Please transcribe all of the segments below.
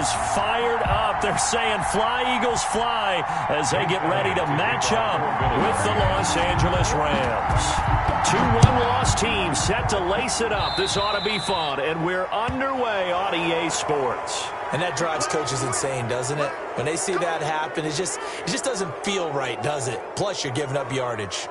is fired up. They're saying fly, Eagles, fly as they get ready to match up with the Los Angeles Rams. 2-1 loss team set to lace it up. This ought to be fun, and we're underway on EA Sports. And that drives coaches insane, doesn't it? When they see that happen, it just doesn't feel right, does it? Plus, you're giving up yardage.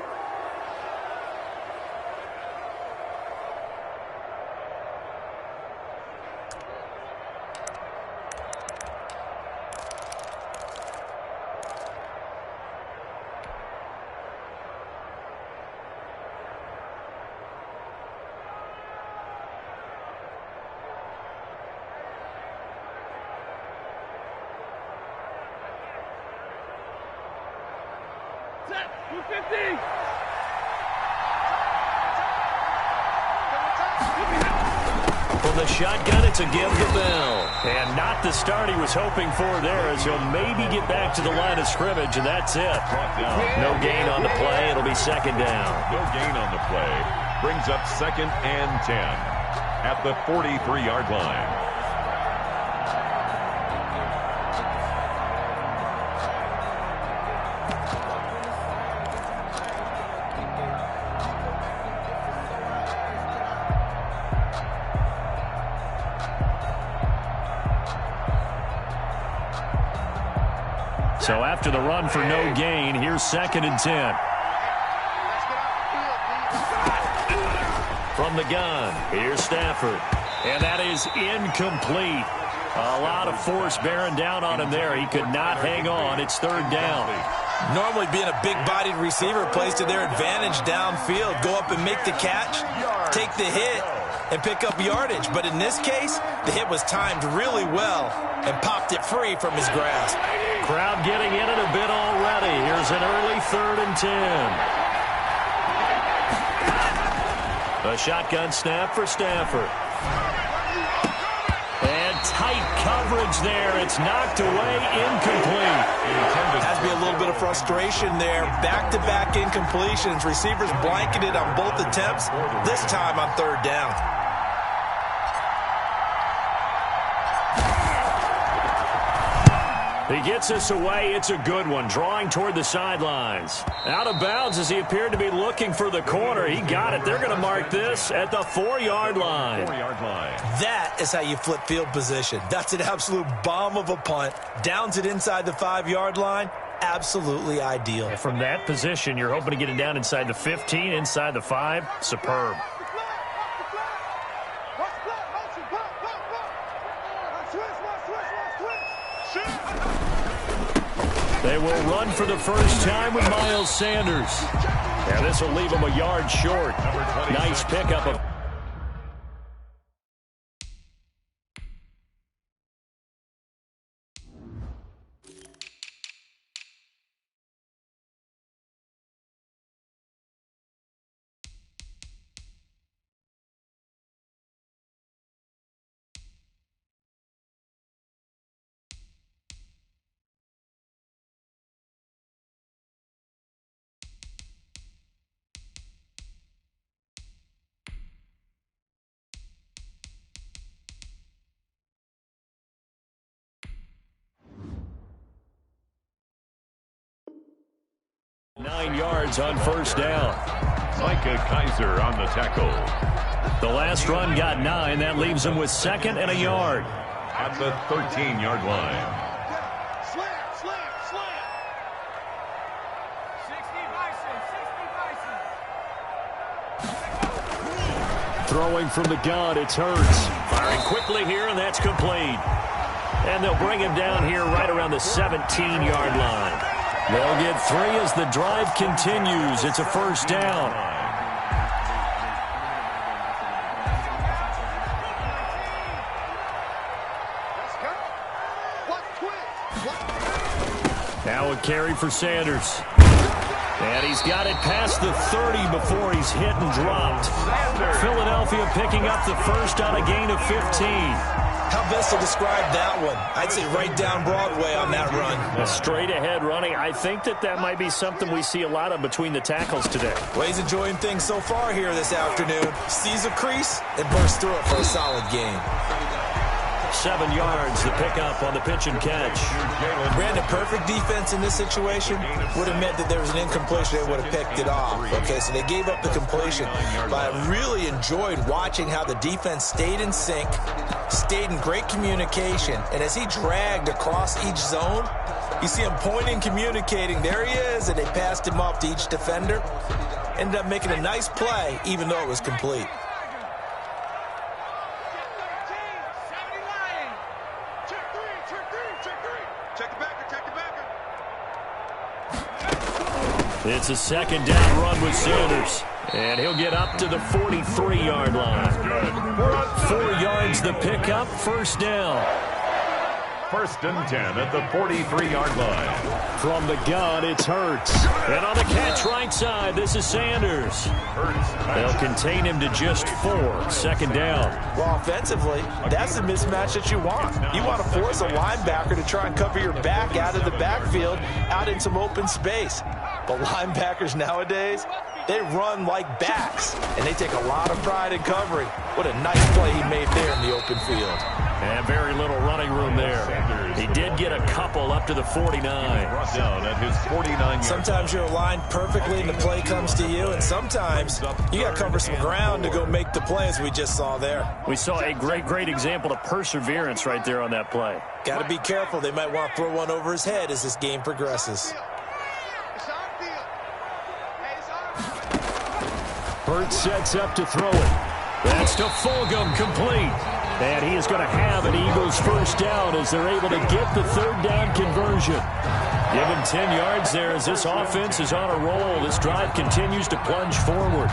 From the shotgun, it's a give to Bell. And not the start he was hoping for there, as he'll maybe get back to the line of scrimmage, and that's it. No gain on the play. It'll be second down. No gain on the play. Brings up 2nd and 10 at the 43-yard line. So after the run for no gain, here's 2nd and 10. From the gun, here's Stafford. And that is incomplete. A lot of force bearing down on him there. He could not hang on. It's 3rd down. Normally being a big-bodied receiver plays to their advantage downfield. Go up and make the catch, take the hit, and pick up yardage. But in this case, the hit was timed really well and popped it free from his grasp. Crowd getting in it a bit already. Here's an early 3rd and 10. A shotgun snap for Stafford. And tight coverage there. It's knocked away, incomplete. Has to be a little bit of frustration there. Back-to-back incompletions. Receivers blanketed on both attempts, this time on 3rd down. He gets us away. It's a good one. Drawing toward the sidelines. Out of bounds as he appeared to be looking for the corner. He got it. They're going to mark this at the 4-yard line. 4-yard line. That is how you flip field position. That's an absolute bomb of a punt. Downs it inside the 5-yard line. Absolutely ideal. And from that position, you're hoping to get it down inside the 15, inside the 5. Superb. They will run for the first time with Miles Sanders. Yeah, this will leave him a yard short. Nice pickup of... ...9 yards on first down. Micah Kaiser on the tackle. The last run got 9. That leaves him with 2nd and a yard. At the 13-yard line. Slam, slam, slam. 60 Bison, 60 Bison. Throwing from the gun, it's Hurts. Firing quickly here, and that's complete. And they'll bring him down here right around the 17-yard line. They'll get 3 as the drive continues. It's a first down. Now a carry for Sanders. And he's got it past the 30 before he's hit and dropped. Philadelphia picking up the first on a gain of 15. How best to describe that one? I'd say right down Broadway on that run. A straight ahead running. I think that might be something we see a lot of between the tackles today. Well, he's enjoying things so far here this afternoon. Sees a crease and bursts through it for a solid game. 7 yards, the pickup on the pitch and catch. Brandon, perfect defense in this situation would have meant that there was an incompletion. They would have picked it off. Okay, so they gave up the completion. But I really enjoyed watching how the defense stayed in sync, stayed in great communication. And as he dragged across each zone, you see him pointing, communicating. There he is, and they passed him off to each defender. Ended up making a nice play, even though it was complete. It's a second down run with Sanders. And he'll get up to the 43-yard line. 4 yards the pickup, first down. 1st and 10 at the 43-yard line. From the gun, it's Hurts. And on the catch right side, this is Sanders. They'll contain him to just 4. 2nd down. Well, offensively, that's the mismatch that you want. You want to force a linebacker to try and cover your back out of the backfield, out in some open space. But linebackers nowadays, they run like backs, and they take a lot of pride in covering. What a nice play he made there in the open field. And very little running room there. He did get a couple up to the 49. Down at his 49. Sometimes you're aligned perfectly and the play comes to you, and sometimes you got to cover some ground to go make the play, as we just saw there. We saw a great example of perseverance right there on that play. Got to be careful. They might want to throw one over his head as this game progresses. Hurts sets up to throw it. That's to Fulgham, complete. And he is going to have an Eagles first down as they're able to get the 3rd down conversion. Give him 10 yards there as this offense is on a roll. This drive continues to plunge forward.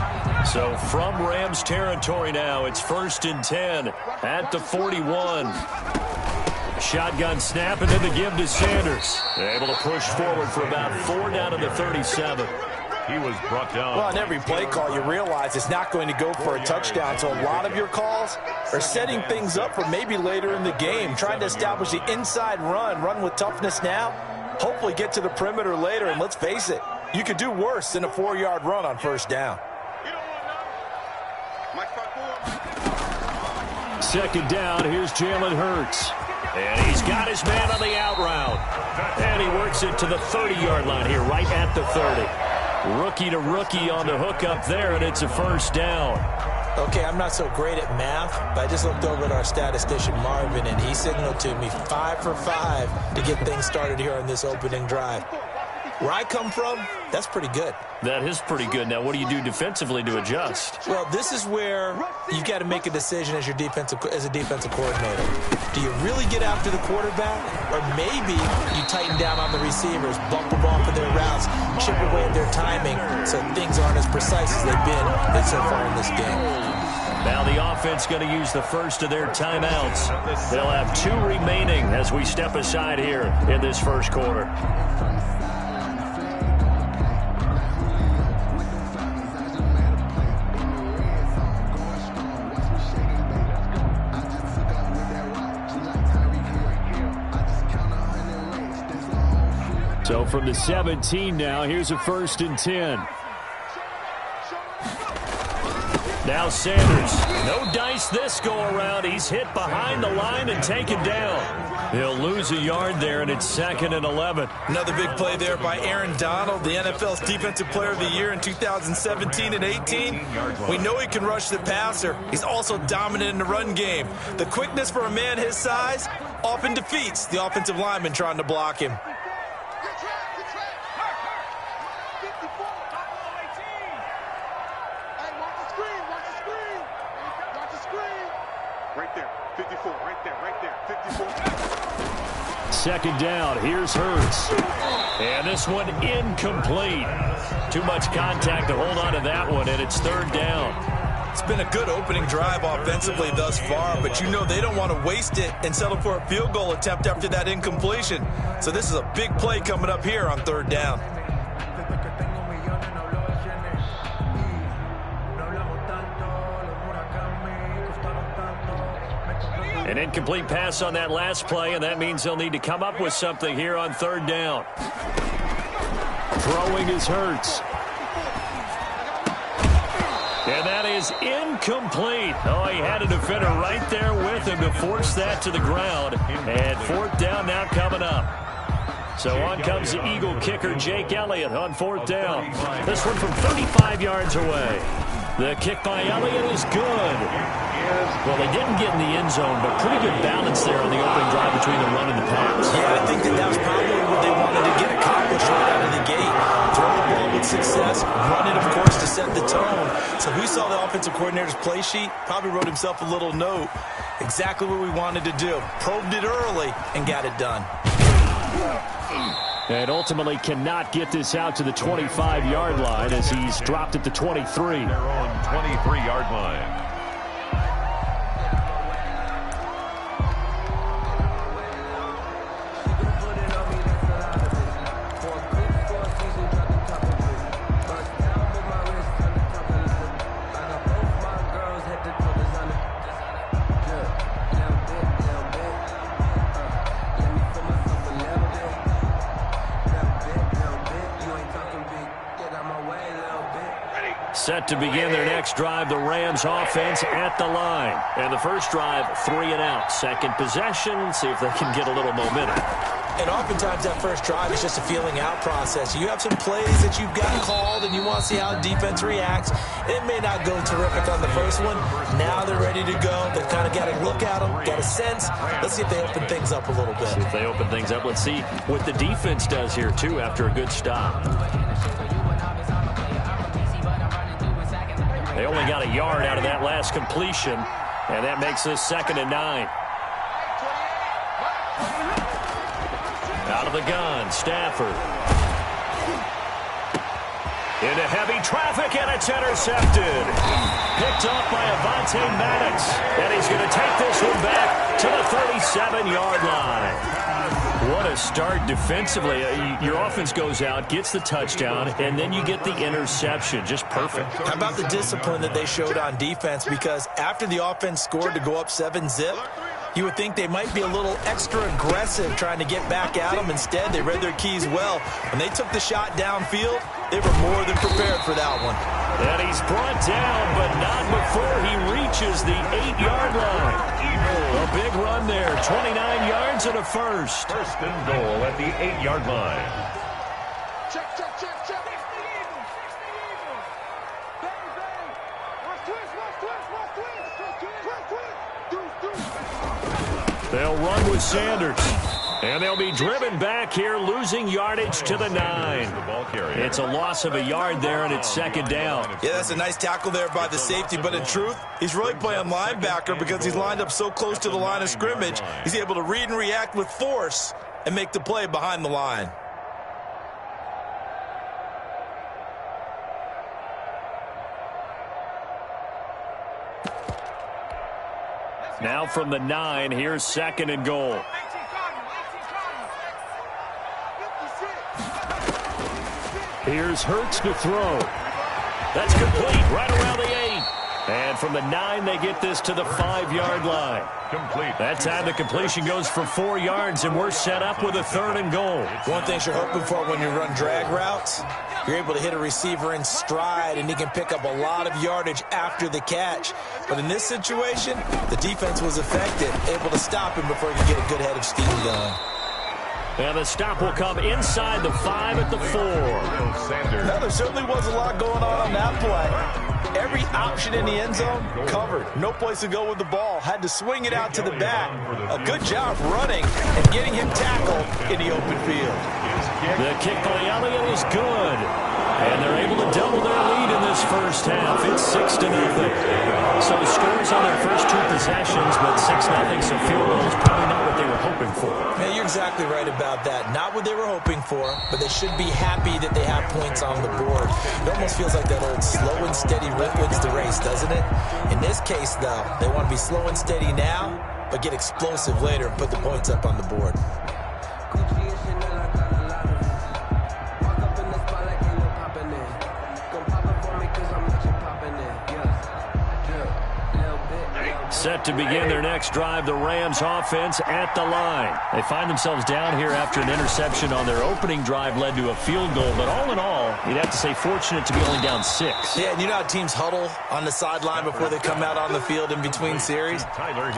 So from Rams territory now, it's 1st and 10 at the 41. Shotgun snap and then the give to Sanders. They're able to push forward for about 4 down to the 37. He was brought down. Well, on every play call, you realize it's not going to go for a touchdown. So a lot of your calls are setting things up for maybe later in the game, trying to establish the inside run with toughness now, hopefully get to the perimeter later. And let's face it, you could do worse than a 4-yard run on 1st down. 2nd down, here's Jalen Hurts. And he's got his man on the out route. And he works it to the 30-yard line here, right at the 30. Rookie to rookie on the hook up there, and it's a first down. Okay, I'm not so great at math, but I just looked over at our statistician, Marvin, and he signaled to me 5 for 5 to get things started here on this opening drive. Where I come from, that's pretty good. That is pretty good. Now, what do you do defensively to adjust? Well, this is where you've got to make a decision as a defensive coordinator. Do you really get after the quarterback, or maybe you tighten down on the receivers, bump them off of their routes, chip away at their timing, so things aren't as precise as they've been so far in this game? Now the offense going to use the first of their timeouts. They'll have 2 remaining as we step aside here in this first quarter. So from the 17 now, here's a 1st and 10. Now Sanders. No dice this go around. He's hit behind the line and taken down. He'll lose a yard there, and it's 2nd and 11. Another big play there by Aaron Donald, the NFL's Defensive Player of the Year in 2017 and 18. We know he can rush the passer. He's also dominant in the run game. The quickness for a man his size often defeats the offensive lineman trying to block him. Right there, 54, right there, 54. 2nd down, here's Hurts. And this one incomplete. Too much contact to hold on to that one, and it's 3rd down. It's been a good opening drive offensively thus far, but you know they don't want to waste it and settle for a field goal attempt after that incompletion. So this is a big play coming up here on 3rd down. An incomplete pass on that last play, and that means they'll need to come up with something here on 3rd down. Throwing is Hurts. And that is incomplete. Oh, he had a defender right there with him to force that to the ground. And fourth down now coming up. So on comes the Eagle kicker, Jake Elliott, on fourth down. This one from 35 yards away. The kick by Elliott is good. Well, they didn't get in the end zone, but pretty good balance there on the opening drive between the run and the pass. Yeah, I think that was probably what they wanted to get accomplished right out of the gate. Throw the ball with success, run it, of course, to set the tone. So we saw the offensive coordinator's play sheet, probably wrote himself a little note. Exactly what we wanted to do. Probed it early and got it done. And ultimately cannot get this out to the 25-yard line as he's dropped at the 23. Their own 23-yard line. Set to begin their next drive, the Rams offense at the line. And the first drive, 3 and out. Second possession, see if they can get a little momentum. And oftentimes that first drive is just a feeling out process. You have some plays that you've got called and you want to see how the defense reacts. It may not go terrific on the first one. Now they're ready to go. They've kind of got to look at them, got a sense. Let's see if they open things up a little bit. See if they open things up. Let's see what the defense does here, too, after a good stop. They only got a yard out of that last completion, and that makes this 2nd and 9. Out of the gun, Stafford. Into heavy traffic, and it's intercepted. Picked off by Avonte Maddox, and he's going to take this one back to the 37-yard line. What a start defensively. Your offense goes out, gets the touchdown, and then you get the interception. Just perfect. How about the discipline that they showed on defense? Because after the offense scored to go up 7-zip, you would think they might be a little extra aggressive trying to get back at them. Instead, they read their keys well. When they took the shot downfield, they were more than prepared for that one. And he's brought down, but not before he reaches the 8-yard line. A big run there, 29 yards and a first. First and goal at the 8-yard line. Check, check, check, check. They'll run with Sanders. And they'll be driven back here, losing yardage to the 9. It's a loss of a yard there, and it's 2nd down. Yeah, that's a nice tackle there by the safety, but in truth, he's really playing linebacker because he's lined up so close to the line of scrimmage. He's able to read and react with force and make the play behind the line. Now from the 9, here's 2nd and goal. Here's Hurts to throw. That's complete right around the 8. And from the 9, they get this to the 5-yard line. Complete. That time the completion goes for 4 yards, and we're set up with a 3rd and goal. One thing you're hoping for when you run drag routes, you're able to hit a receiver in stride, and he can pick up a lot of yardage after the catch. But in this situation, the defense was effective, able to stop him before he could get a good head of steam going. And the stop will come inside the 5 at the 4. Now, there certainly was a lot going on that play. Every option in the end zone covered. No place to go with the ball. Had to swing it out to the back. A good job running and getting him tackled in the open field. The kick by Elliott is good. And they're able to double their lead in this first half. It's 6-0. So scores on their first 2 possessions, but 6-0, so field goal is probably not what they were hoping for. Yeah, you're exactly right about that. Not what they were hoping for, but they should be happy that they have points on the board. It almost feels like that old slow and steady wins the race, doesn't it? In this case, though, they want to be slow and steady now, but get explosive later and put the points up on the board. Set to begin their next drive, the Rams offense at the line. They find themselves down here after an interception on their opening drive led to a field goal. But all in all, you'd have to say fortunate to be only down 6. Yeah, and you know how teams huddle on the sideline before they come out on the field in between series?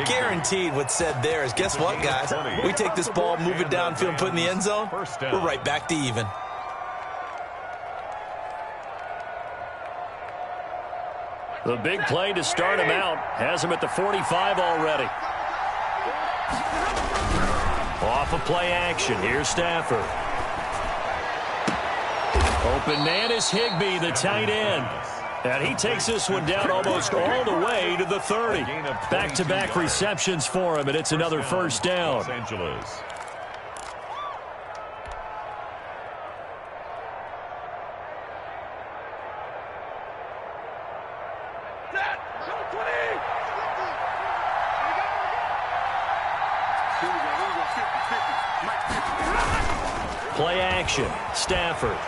Guaranteed what's said there is, guess what, guys? We take this ball, move it downfield, put it in the end zone, we're right back to even. The big play to start him out has him at the 45 already. Off of play action. Here's Stafford. Open man is Higbee, the tight end. And he takes this one down almost all the way to the 30. Back-to-back receptions for him, and it's another first down. Los Angeles. Play action. Stafford.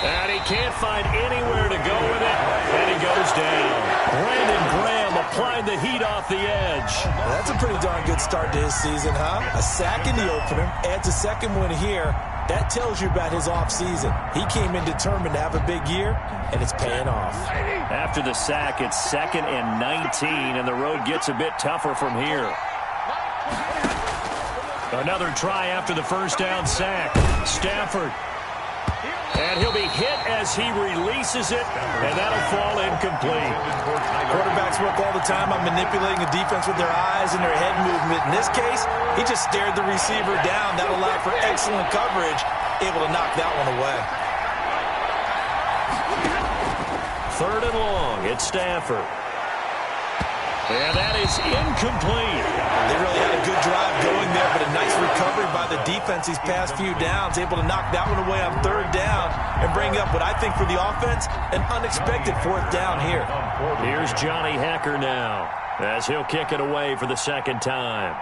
And he can't find anywhere to go with it. And he goes down. Brandon Graham applied the heat off the edge. Well, that's a pretty darn good start to his season, huh? A sack in the opener, adds a second one here. That tells you about his offseason. He came in determined to have a big year, and it's paying off. After the sack, it's 2nd and 19, and the road gets a bit tougher from here. Another try after the first down sack. Stafford. And he'll be hit as he releases it, and that'll fall incomplete. Quarterbacks work all the time on manipulating the defense with their eyes and their head movement. In this case, he just stared the receiver down. That allowed for excellent coverage, able to knock that one away. 3rd and long. It's Stafford. And that is incomplete. They really had a good drive going there, but a nice recovery by the defense these past few downs, able to knock that one away on 3rd down and bring up what I think for the offense, an unexpected 4th down here. Here's Johnny Hecker now as he'll kick it away for the 2nd time.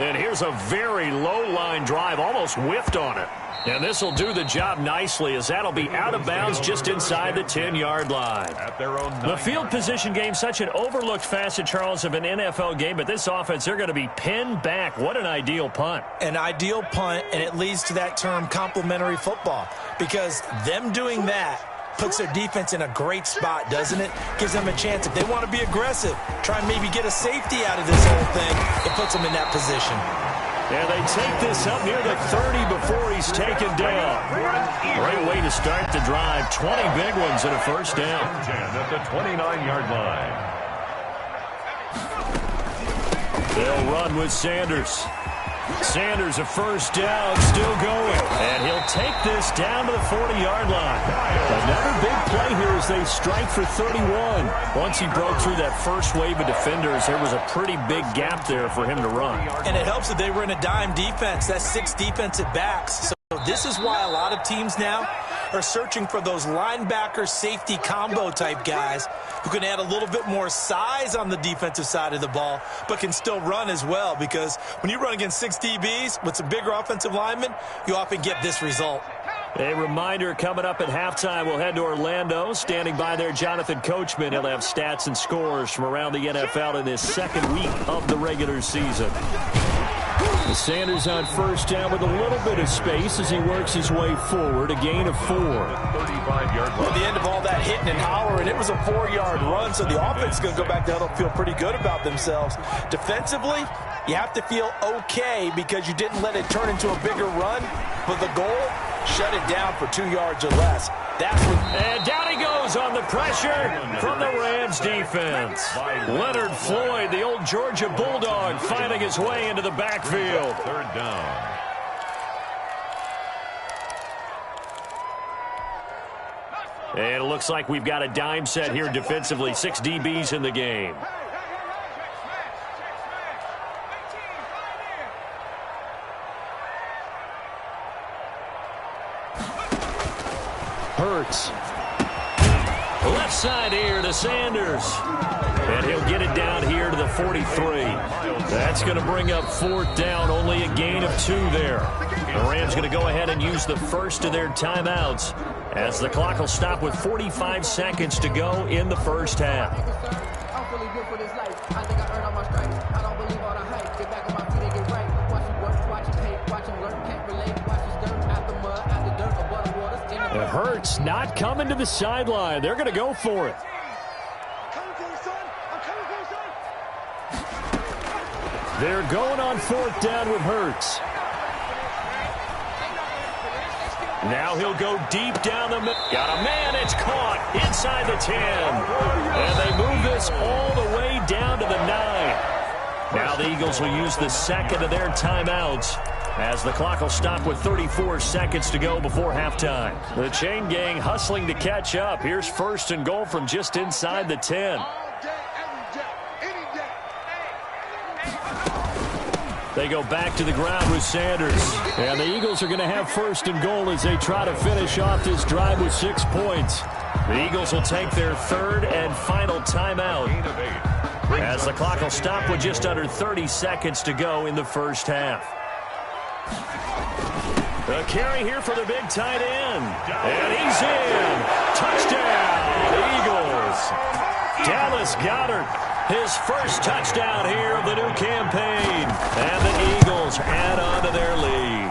And here's a very low-line drive, almost whiffed on it. And this will do the job nicely as that'll be out of bounds just inside the 10-yard line. At their own The field position game, such an overlooked facet, Charles, of an NFL game, but this offense, they're going to be pinned back. What an ideal punt. An ideal punt, and it leads to that term complementary football, because them doing that puts their defense in a great spot, doesn't it? Gives them a chance. If they want to be aggressive, try and maybe get a safety out of this whole thing, it puts them in that position. And they take this up near the 30 before he's taken down. Great way to start the drive. 20 big ones and a first down. 10 at the 29-yard line. They'll run with Sanders. Sanders a first down, still going. And he'll take this down to the 40-yard line. Another big play here as they strike for 31. Once he broke through that first wave of defenders, there was a pretty big gap there for him to run. And it helps that they were in a dime defense. That's 6 defensive backs. So this is why a lot of teams now are searching for those linebacker safety combo type guys who can add a little bit more size on the defensive side of the ball, but can still run as well, because when you run against 6 DBs with some bigger offensive linemen, you often get this result. A reminder, coming up at halftime, we'll head to Orlando. Standing by there, Jonathan Coachman. He'll have stats and scores from around the NFL in this 2nd week of the regular season. Sanders on first down with a little bit of space as he works his way forward. A gain of 4. 35-yard line. At the end of all that hitting and hollering, it was a 4-yard run, so the offense is going to go back to huddle, feel pretty good about themselves. Defensively, you have to feel okay because you didn't let it turn into a bigger run, but the goal, shut it down for 2 yards or less. That's what. And down he goes on the pressure from the Rams defense. Leonard Floyd, the old Georgia Bulldog, finding his way into the backfield. 3rd down. And it looks like we've got a dime set here defensively. 6 DBs in the game. Hurts. Left side here to Sanders. And he'll get it down here to the 43. That's going to bring up 4th down, only a gain of 2 there. The Rams going to go ahead and use the first of their timeouts as the clock will stop with 45 seconds to go in the first half. I'm feeling good for this life. I think I earned all my stripes. I don't believe all the hype. Get back on my feet and get right. Watch him work, watch him hate, watch him learn, can't relate. Watch his dirt, out the mud, out the dirt, above the waters. It hurts not coming to the sideline. They're going to go for it. They're going on 4th down with Hurts. Now he'll go deep down the middle. Got a man. It's caught inside the 10. And they move this all the way down to the 9. Now the Eagles will use the second of their timeouts as the clock will stop with 34 seconds to go before halftime. The chain gang hustling to catch up. Here's 1st and goal from just inside the 10. They go back to the ground with Sanders. And the Eagles are going to have 1st and goal as they try to finish off this drive with 6 points. The Eagles will take their 3rd and final timeout as the clock will stop with just under 30 seconds to go in the first half. A carry here for the big tight end. And he's in. Touchdown, Eagles. Dallas Goedert, his first touchdown here of the new campaign. And the Eagles add on to their lead.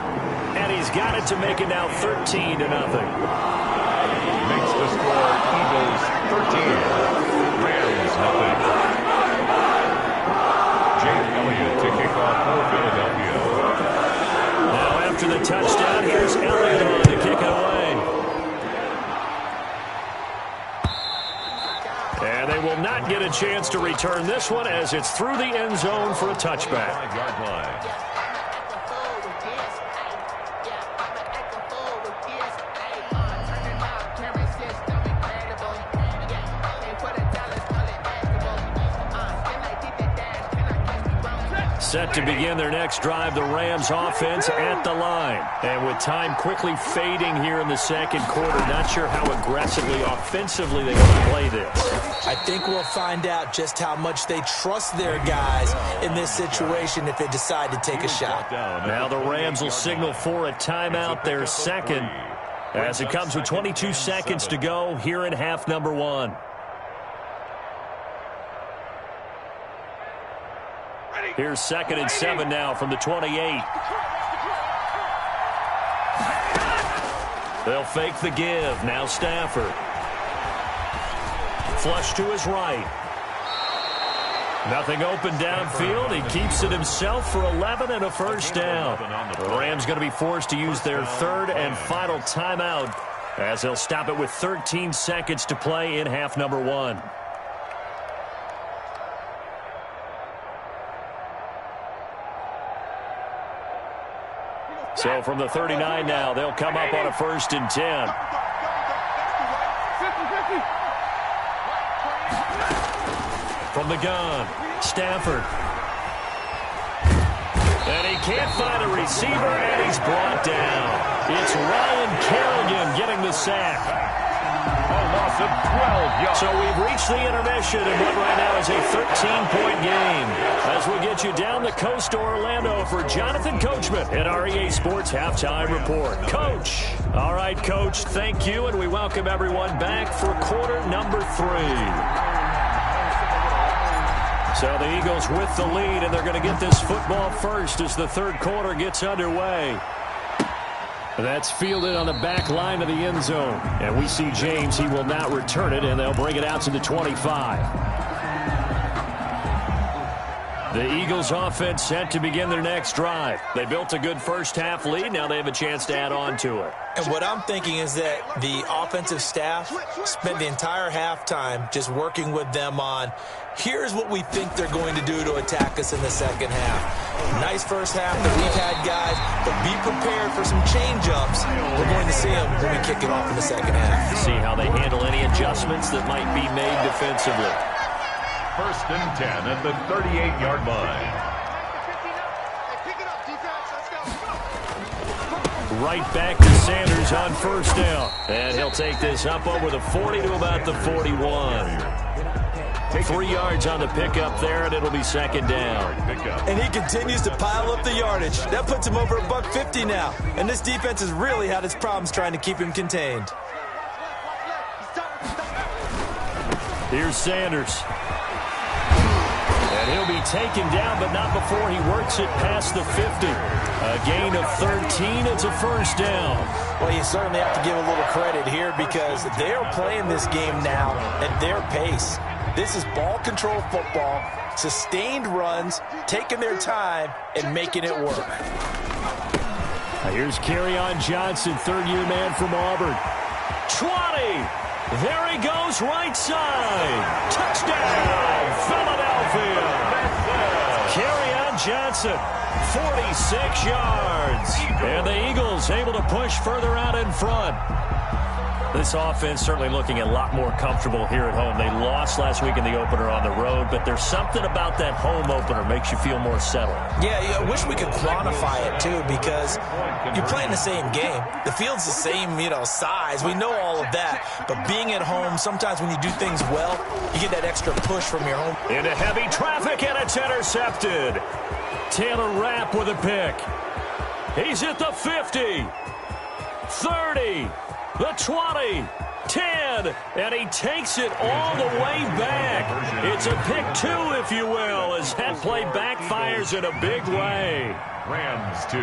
And he's got it to make it now 13-0. Makes the score Eagles 13, Rams nothing. Jake Elliott to kick off for Philadelphia. Now after the touchdown, here's Elliott on to kick it away. And they will not get a chance to return this one as it's through the end zone for a touchback. 5-yard line. Set to begin their next drive, the Rams offense at the line. And with time quickly fading here in the second quarter, not sure how aggressively, offensively they want to play this. I think we'll find out just how much they trust their guys in this situation if they decide to take a shot. Now the Rams will signal for a timeout, their second, as it comes with 22 seconds to go here in half number 1. Here's 2nd and 7 now from the 28. They'll fake the give. Now Stafford. Flush to his right. Nothing open downfield. He keeps it himself for 11 and a first down. The Rams going to be forced to use their 3rd and final timeout as they'll stop it with 13 seconds to play in half number 1. So from the 39 now, they'll come up on a 1st and 10. From the gun, Stafford. And he can't find a receiver, and he's brought down. It's Ryan Kerrigan getting the sack. A loss of 12 yards. So we've reached the intermission in what right now is a 13-point game. As we get you down the coast to Orlando for Jonathan Coachman at our EA Sports Halftime Report. Coach. All right, Coach, thank you, and we welcome everyone back for quarter number 3. So the Eagles with the lead, and they're going to get this football first as the third quarter gets underway. That's fielded on the back line of the end zone. And we see James. He will not return it, and they'll bring it out to the 25. The Eagles offense set to begin their next drive. They built a good first half lead. Now they have a chance to add on to it. And what I'm thinking is that the offensive staff spent the entire halftime just working with them on, here's what we think they're going to do to attack us in the second half. Nice first half that we've had, guys, but be prepared for some change-ups. We're going to see them when we kick it off in the second half. See how they handle any adjustments that might be made defensively. 1st and 10 at the 38-yard line. right back to Sanders on first down. And he'll take this up over the 40 to about the 41. 3 yards on the pickup there, and it'll be second down. And he continues to pile up the yardage. That puts him over $150 now. And this defense has really had its problems trying to keep him contained. Here's Sanders. And he'll be taken down, but not before he works it past the 50. A gain of 13. It's a first down. Well, you certainly have to give a little credit here because they're playing this game now at their pace. This is ball control football, sustained runs, taking their time, and making it work. Here's Kerryon Johnson, third-year man from Auburn. 20. There he goes, right side. Touchdown, Philadelphia. Kerryon Johnson, 46 yards. And the Eagles able to push further out in front. This offense certainly looking a lot more comfortable here at home. They lost last week in the opener on the road, but there's something about that home opener makes you feel more settled. Yeah, I wish we could quantify it, too, because you're playing the same game. The field's the same, size. We know all of that. But being at home, sometimes when you do things well, you get that extra push from your home. Into heavy traffic, and it's intercepted. Taylor Rapp with a pick. He's at the 50, 30. The 20, 10, and he takes it all the way back. It's a pick two, if you will, as that play backfires in a big way. Rams 2.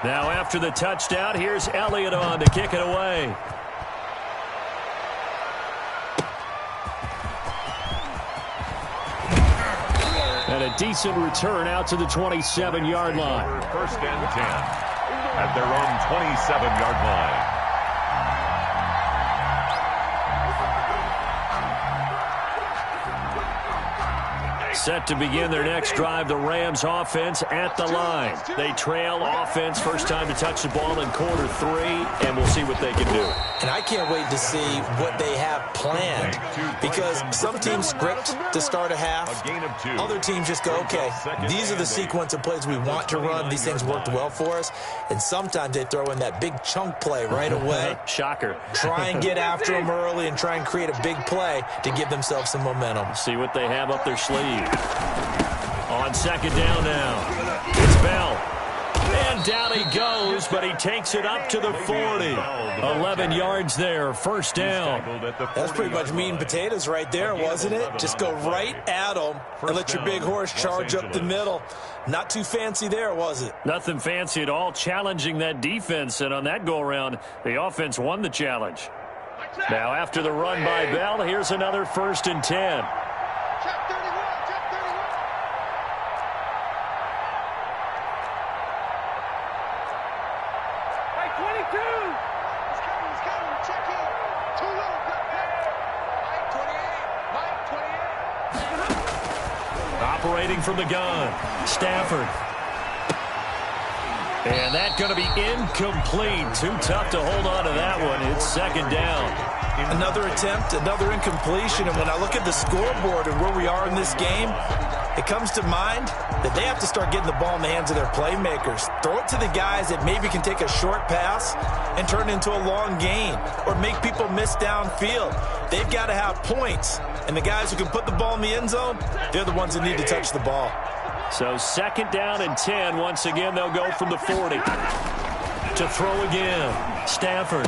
Now after the touchdown, here's Elliott on to kick it away. And a decent return out to the 27-yard line. First and 10. At their own 27-yard line. Set to begin their next drive, the Rams offense at the line. They trail offense, first time to touch the ball in quarter 3, and we'll see what they can do. And I can't wait to see what they have planned because some teams script to start a half. Other teams just go, okay, these are the sequence of plays we want to run. These things worked well for us. And sometimes they throw in that big chunk play right away. Shocker. Try and get after them early and try and create a big play to give themselves some momentum. See what they have up their sleeve. On second down now, it's Bell. And down he goes, but he takes it up to the 40. 11 yards there, first down. That's pretty much meat and potatoes right there, wasn't it? Just go right at them and let your big horse charge up the middle. Not too fancy there, was it? Nothing fancy at all, challenging that defense. And on that go-around, the offense won the challenge. Now after the run by Bell, here's another first and 10. Operating from the gun, Stafford. And that's going to be incomplete. Too tough to hold on to that one. It's second down. Another attempt, another incompletion. And when I look at the scoreboard and where we are in this game, it comes to mind that they have to start getting the ball in the hands of their playmakers. Throw it to the guys that maybe can take a short pass and turn it into a long gain or make people miss downfield. They've got to have points. And the guys who can put the ball in the end zone, they're the ones that need to touch the ball. So second down and 10. Once again, they'll go from the 40. To throw again. Stafford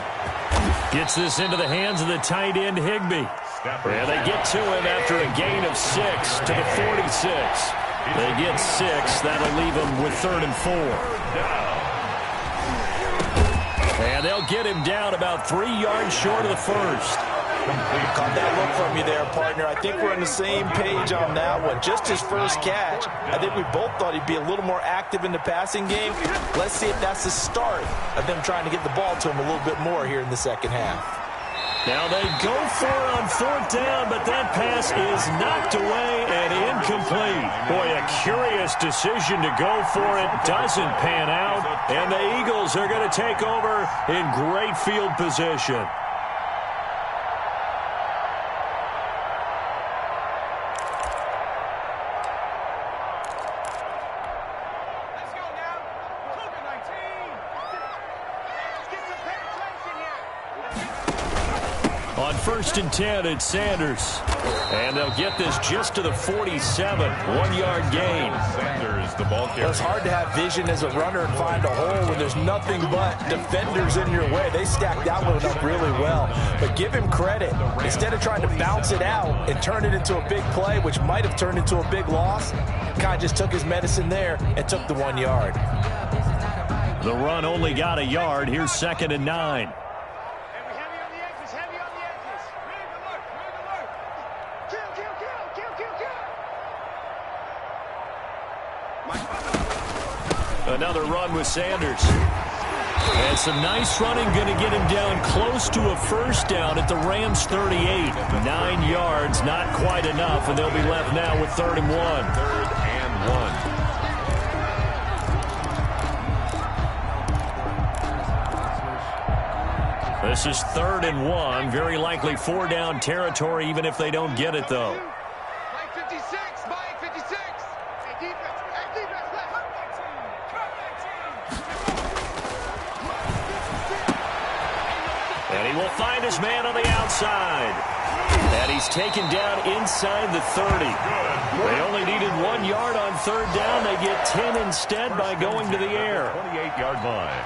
gets this into the hands of the tight end, Higbee. And they get to him after a gain of 6 to the 46. They get 6. That'll leave them with 3rd and 4. And they'll get him down about 3 yards short of the first. Caught that look from you there, partner. I think we're on the same page on that one. Just his first catch. I think we both thought he'd be a little more active in the passing game. Let's see if that's the start of them trying to get the ball to him a little bit more here in the second half. Now they go for it on 4th down, but that pass is knocked away and incomplete. Boy, a curious decision to go for it. Doesn't pan out, and the Eagles are going to take over in great field position. first and 10. It's Sanders. And they'll get this just to the 47. 1-yard gain. Sanders, the ball carrier. It's hard to have vision as a runner and find a hole when there's nothing but defenders in your way. They stacked that one up really well. But give him credit. Instead of trying to bounce it out and turn it into a big play, which might have turned into a big loss, kind of just took his medicine there and took the 1 yard. The run only got a yard. Here's 2nd and 9. Another run with Sanders. And some nice running, going to get him down close to a first down at the Rams 38. 9 yards, not quite enough, and they'll be left now with 3rd and 1. 3rd and 1. This is 3rd and 1. Very likely 4-down territory, even if they don't get it, though. And he will find his man on the outside. And he's taken down inside the 30. They only needed 1 yard on 3rd down. They get 10 instead by going to the air. 28-yard line.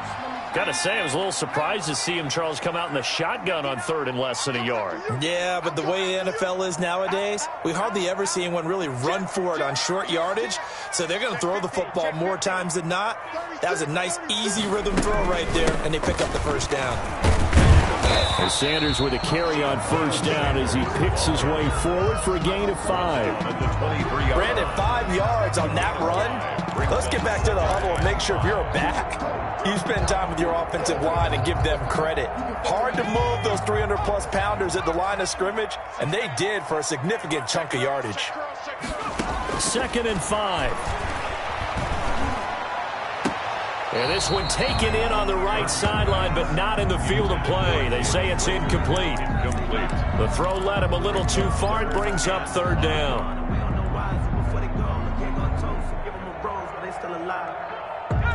Got to say, I was a little surprised to see him, Charles, come out in the shotgun on 3rd and less than a yard. Yeah, but the way the NFL is nowadays, we hardly ever see anyone really run for it on short yardage. So they're going to throw the football more times than not. That was a nice, easy rhythm throw right there, and they pick up the 1st down. And Sanders with a carry on 1st down as he picks his way forward for a gain of 5. Brandon, 5 yards on that run. Let's get back to the huddle and make sure if you're a back, you spend time with your offensive line and give them credit. Hard to move those 300-plus pounders at the line of scrimmage, and they did for a significant chunk of yardage. 2nd and 5. And this one taken in on the right sideline, but not in the field of play. They say it's incomplete. The throw led him a little too far. It brings up 3rd down.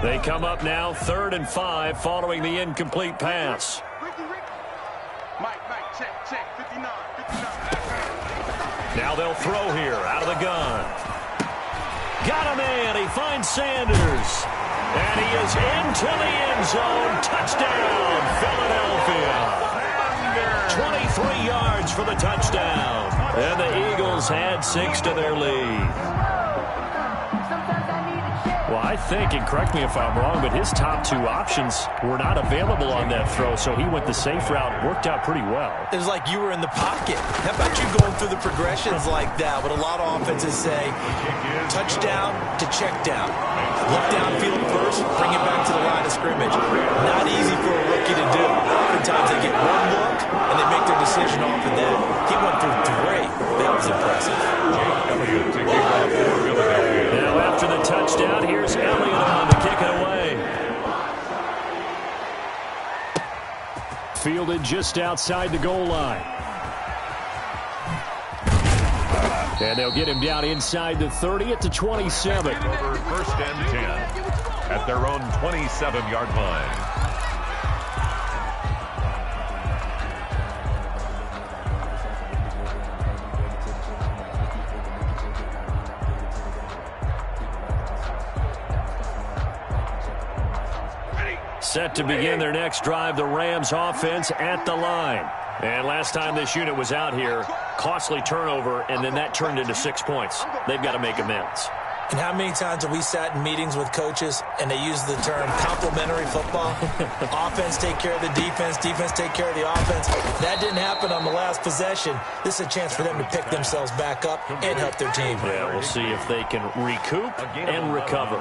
They come up now 3rd and 5 following the incomplete pass. Now they'll throw here out of the gun. Got a man. He finds Sanders. And he is into the end zone. Touchdown, Philadelphia. 23 yards for the touchdown. And the Eagles had 6 to their lead. Well, I think, and correct me if I'm wrong, but his top 2 options were not available on that throw, so he went the safe route. Worked out pretty well. It was like you were in the pocket. How about you going through the progressions like that? What a lot of offenses say, touchdown to check down. Look downfield first, bring it back to the line of scrimmage. Not easy for a rookie to do. Oftentimes they get one look, and they make their decision off of that. He went through 3. That was impressive. Now after the touchdown, here's Elliott on to kick it away. Fielded just outside the goal line. And they'll get him down inside the 30 at the 27. 1st and 10 at their own 27-yard line. Set to begin their next drive, the Rams offense at the line. And last time this unit was out here, costly turnover, and then that turned into 6 points. They've got to make amends. And how many times have we sat in meetings with coaches and they use the term complementary football? Offense take care of the defense, defense take care of the offense. That didn't happen on the last possession. This is a chance for them to pick themselves back up and help their team. Yeah, we'll see if they can recoup and recover.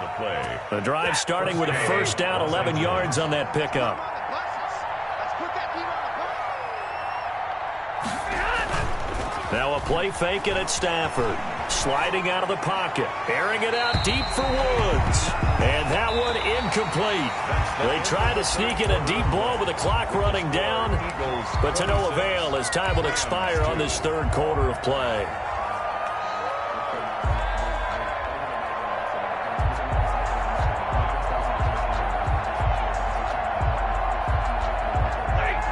The drive starting with a 1st down, 11 yards on that pickup. Now a play fake it at Stafford. Sliding out of the pocket. Airing it out deep for Woods. And that one incomplete. They try to sneak in a deep ball with the clock running down. But to no avail as time will expire on this 3rd quarter of play.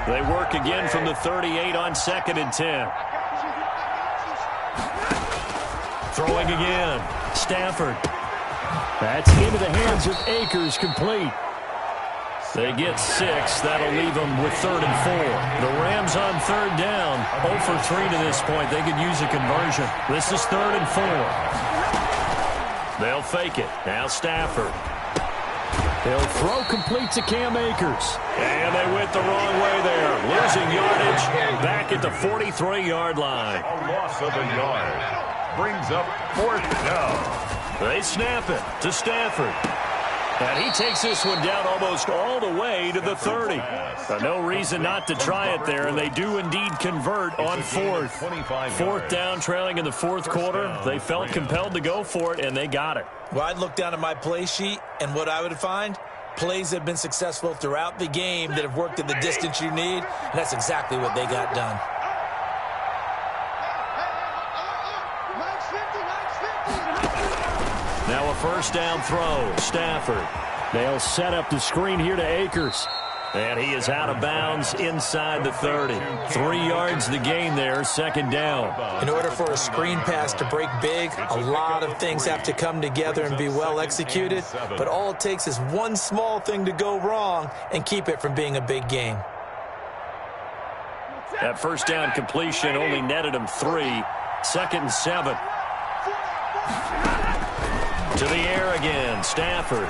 They work again from the 38 on 2nd and 10. Throwing again. Stafford. That's into the hands of Akers, complete. They get 6. That'll leave them with 3rd and 4. The Rams on 3rd down. 0 for 3 to this point. They could use a conversion. This is 3rd and 4. They'll fake it. Now Stafford. He'll throw complete to Cam Akers. And they went the wrong way there. Losing yardage back at the 43-yard line. A loss of a yard. Brings up 4th down. They snap it to Stafford. And he takes this one down almost all the way to the 30. No reason not to try it there, and they do indeed convert on 4th. 4th down, trailing in the 4th quarter. They felt compelled to go for it, and they got it. Well, I'd look down at my play sheet, and what I would find, plays have been successful throughout the game that have worked at the distance you need, and that's exactly what they got done. Now a 1st down throw. Stafford. They'll set up the screen here to Akers. And he is out of bounds inside the 30. 3 yards the gain there, 2nd down. In order for a screen pass to break big, a lot of things have to come together and be well executed. But all it takes is one small thing to go wrong and keep it from being a big gain. That 1st down completion only netted him 3. 2nd and 7. To the air again, Stafford.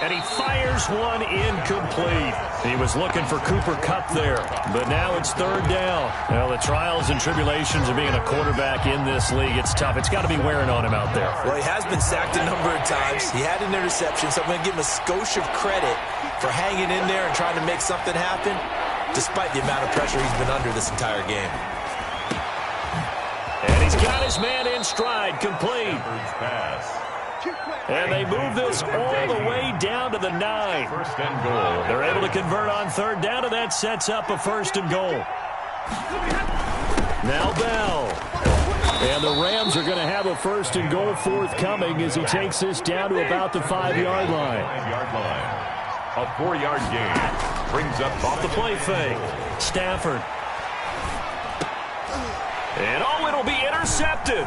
And he fires one incomplete. He was looking for Cooper Kupp there, but now it's 3rd down. Well, the trials and tribulations of being a quarterback in this league, it's tough. It's got to be wearing on him out there. Well, he has been sacked a number of times. He had an interception, so I'm going to give him a skosh of credit for hanging in there and trying to make something happen, despite the amount of pressure he's been under this entire game. And he's got his man in stride, complete. And they move this all the way down to the 9. 1st and goal. They're able to convert on 3rd down, and that sets up a 1st and goal. Now Bell. And the Rams are going to have a 1st and goal forthcoming as he takes this down to about the 5-yard line. 5-yard line. A 4-yard gain. Brings up off the play fake. Stafford. And it'll be intercepted.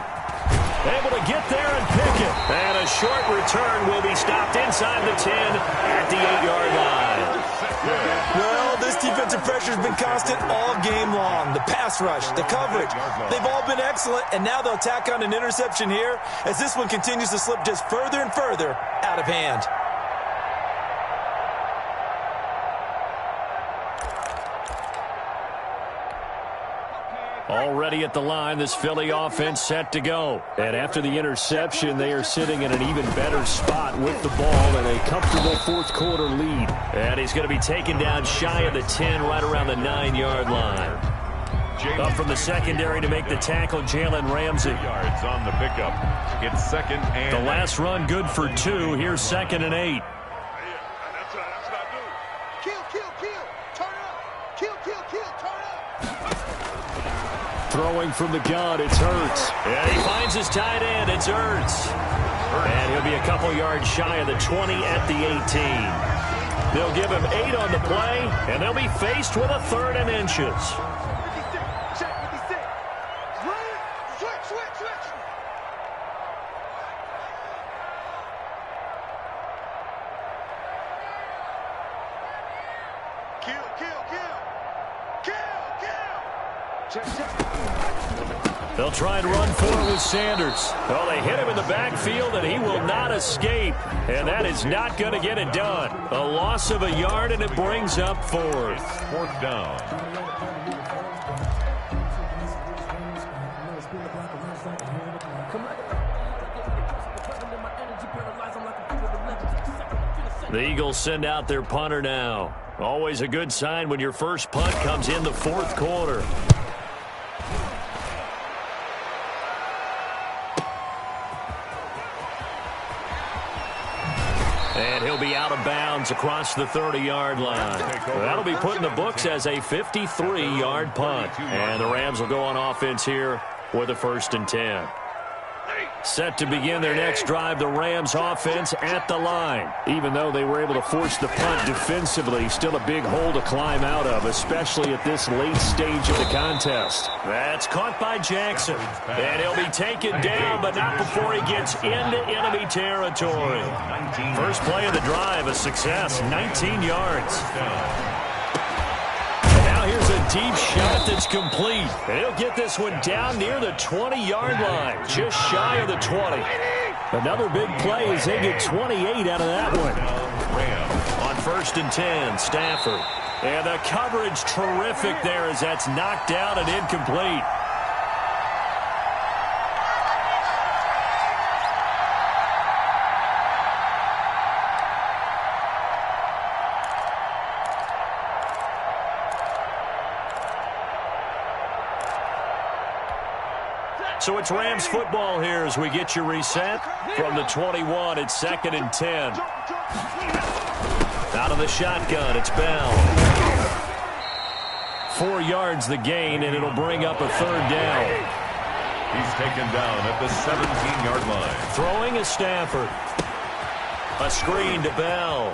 Able to get there and pick it. And a short return will be stopped inside the 10 at the 8-yard line. Well, this defensive pressure has been constant all game long. The pass rush, the coverage, they've all been excellent, and now they'll tack on an interception here as this one continues to slip just further and further out of hand. Already at the line, this Philly offense set to go. And after the interception, they are sitting in an even better spot with the ball and a comfortable 4th quarter lead. And he's going to be taken down shy of the 10, right around the 9-yard line. Up from the secondary to make the tackle, Jalen Ramsey. Yards on the pickup. It's 2nd and... The last run good for 2. Here's 2nd and 8. Throwing from the gun, it's Hurts. And he finds his tight end, it's Hurts. And he'll be a couple yards shy of the 20 at the 18. They'll give him 8 on the play, and they'll be faced with a 3rd and inches. They'll try and run for it with Sanders. Well, they hit him in the backfield, and he will not escape. And that is not going to get it done. A loss of a yard, and it brings up 4th. 4th down. The Eagles send out their punter now. Always a good sign when your first punt comes in the 4th quarter. And he'll be out of bounds across the 30-yard line. That'll be put in the books as a 53-yard punt. And the Rams will go on offense here with a 1st and 10. Set to begin their next drive, the Rams offense at the line. Even though they were able to force the punt defensively, still a big hole to climb out of, especially at this late stage of the contest. That's caught by Jackson. And he'll be taken down, but not before he gets into enemy territory. First play of the drive, a success, 19 yards. Here's a deep shot that's complete. And he'll get this one down near the 20-yard line, just shy of the 20. Another big play as they get 28 out of that one. On 1st and 10, Stafford. And the coverage terrific there as that's knocked down and incomplete. So it's Rams football here as we get you reset. From the 21, it's 2nd and 10. Out of the shotgun, it's Bell. 4 yards the gain, and it'll bring up a 3rd down. He's taken down at the 17-yard line. Throwing is Stafford. A screen to Bell.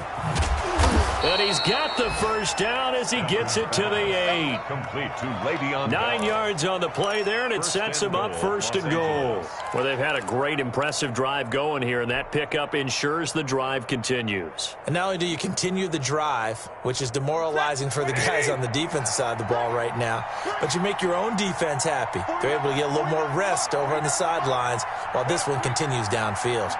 And he's got the first down as he gets it to the 8. Complete to Le'Veon 9 yards on the play there, and it sets him up 1st and goal. Well, they've had a great, impressive drive going here, and that pickup ensures the drive continues. And not only do you continue the drive, which is demoralizing for the guys on the defensive side of the ball right now, but you make your own defense happy. They're able to get a little more rest over on the sidelines while this one continues downfield.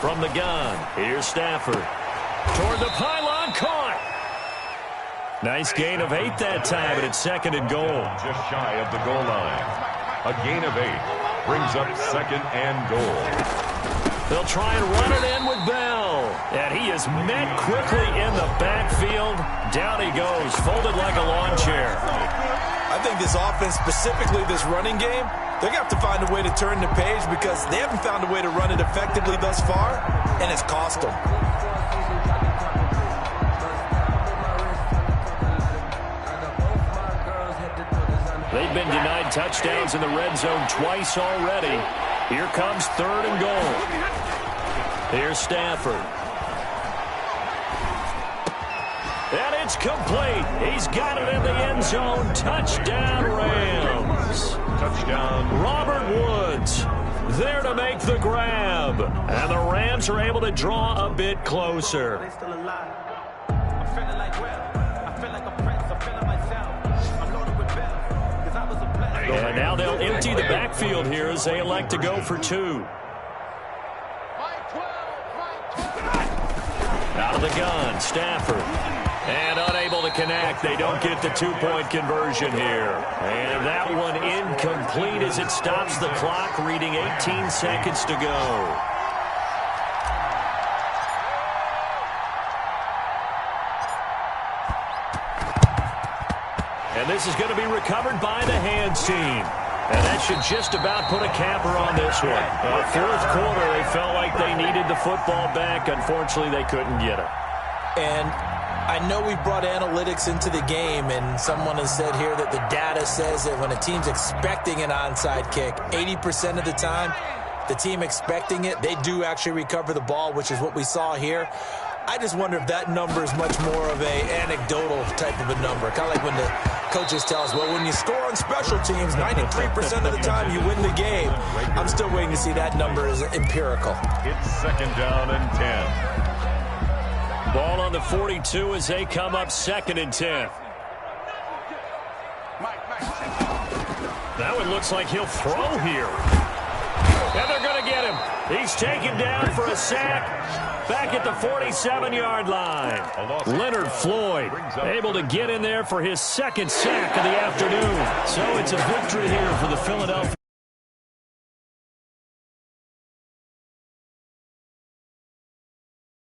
From the gun, here's Stafford. Toward the pylon, caught. Nice gain of 8 that time, and it's 2nd and goal. Just shy of the goal line. A gain of 8 brings up 2nd and goal. They'll try and run it in with Bell. And he is met quickly in the backfield. Down he goes, folded like a lawn chair. I think this offense, specifically this running game, they're going to have to find a way to turn the page because they haven't found a way to run it effectively thus far, and it's cost them. They've been denied touchdowns in the red zone twice already. Here comes 3rd and goal. Here's Stafford. And it's complete. He's got it in the end zone. Touchdown, Rams. Touchdown. Robert Woods there to make the grab. And the Rams are able to draw a bit closer. And now they'll empty the backfield here as they elect to go for 2. Out of the gun, Stafford. And unable to connect. They don't get the 2-point conversion here. And that one incomplete as it stops the clock, reading 18 seconds to go. And this is going to be recovered by the hands team. And that should just about put a capper on this one. 4th quarter, they felt like they needed the football back. Unfortunately, they couldn't get it. And I know we brought analytics into the game, and someone has said here that the data says that when a team's expecting an onside kick, 80% of the time, the team expecting it, they do actually recover the ball, which is what we saw here. I just wonder if that number is much more of a anecdotal type of a number. Kind of like when the coaches tell us, well, when you score on special teams, 93% of the time you win the game. I'm still waiting to see that number is empirical. It's 2nd down and 10. Ball on the 42 as they come up 2nd and 10. That one looks like he'll throw here. And they're going to get him. He's taken down for a sack. Back at the 47-yard line. Leonard Floyd able to get in there for his 2nd sack of the afternoon. So it's a victory here for the Philadelphia.